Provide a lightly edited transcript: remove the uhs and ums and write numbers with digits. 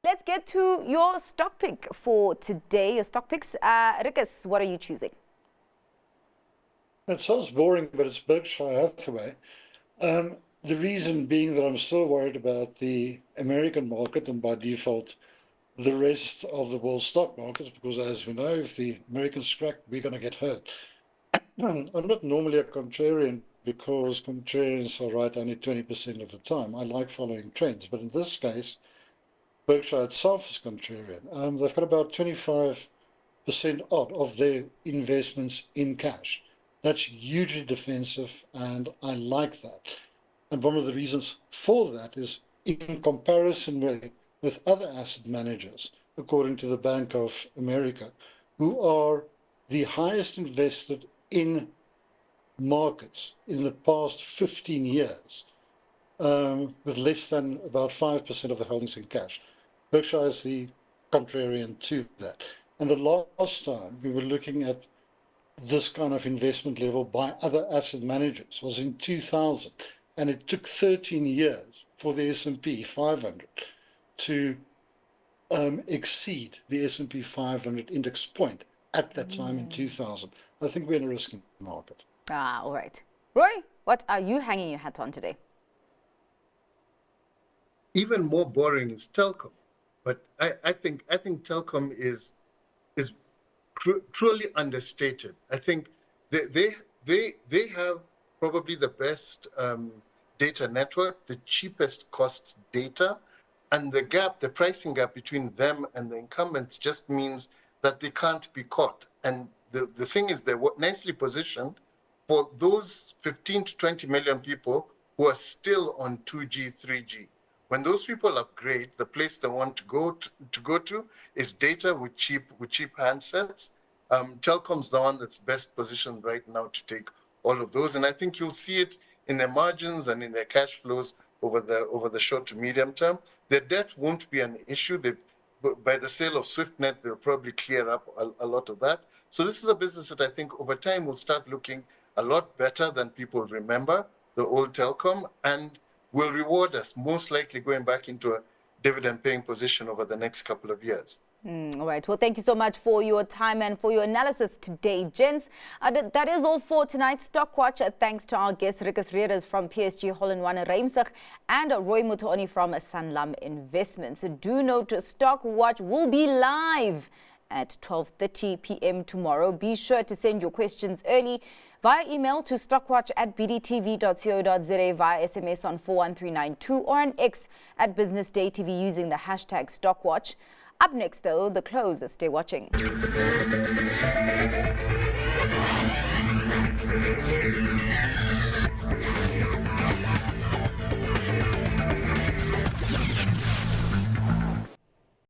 Let's get to your stock pick for today. Your stock picks. Ricus, what are you choosing? It sounds boring, but it's Berkshire Hathaway. The reason being that I'm still worried about the American market and by default the rest of the world stock markets, because as we know, if the Americans crack, we're going to get hurt. I'm not normally a contrarian because contrarians are right only 20% of the time. I like following trends, but in this case, Berkshire itself is contrarian. They've got about 25% odd of their investments in cash. That's hugely defensive, and I like that. And one of the reasons for that is in comparison with other asset managers, according to the Bank of America, who are the highest invested in markets in the past 15 years, with less than about 5% of the holdings in cash. Berkshire is the contrarian to that. And the last time we were looking at this kind of investment level by other asset managers was in 2000, and it took 13 years for the S&P 500 to exceed the S&P 500 index point at that time in 2000. I think we're in a risky market. All right. Roy, what are you hanging your hat on today? Even more boring is Telkom, but I think Telkom is truly understated. I think they have probably the best data network, the cheapest cost data, and the pricing gap between them and the incumbents just means that they can't be caught. And the thing is, they're nicely positioned for those 15 to 20 million people who are still on 2G, 3G. When those people upgrade, the place they want to go to is data with cheap handsets. Telkom's the one that's best positioned right now to take all of those, and I think you'll see it in their margins and in their cash flows over the short to medium term. Their debt won't be an issue. By the sale of SwiftNet, they'll probably clear up a lot of that. So this is a business that I think over time will start looking a lot better than people remember, the old Telkom, and will reward us, most likely going back into a dividend-paying position over the next couple of years. All right. Well, thank you so much for your time and for your analysis today, gents. That is all for tonight's Stock Watch. Thanks to our guests, Ricus Reeders from PSG Holland-One Ruimsig and Roy Mutooni from Sanlam Investments. Do note, Stock Watch will be live at 12:30 p.m. tomorrow. Be sure to send your questions early via email to stockwatch@bdtv.co.za, via SMS on 41392 or on X @BusinessDayTV using the hashtag StockWatch. Up next, though, the close. Stay watching.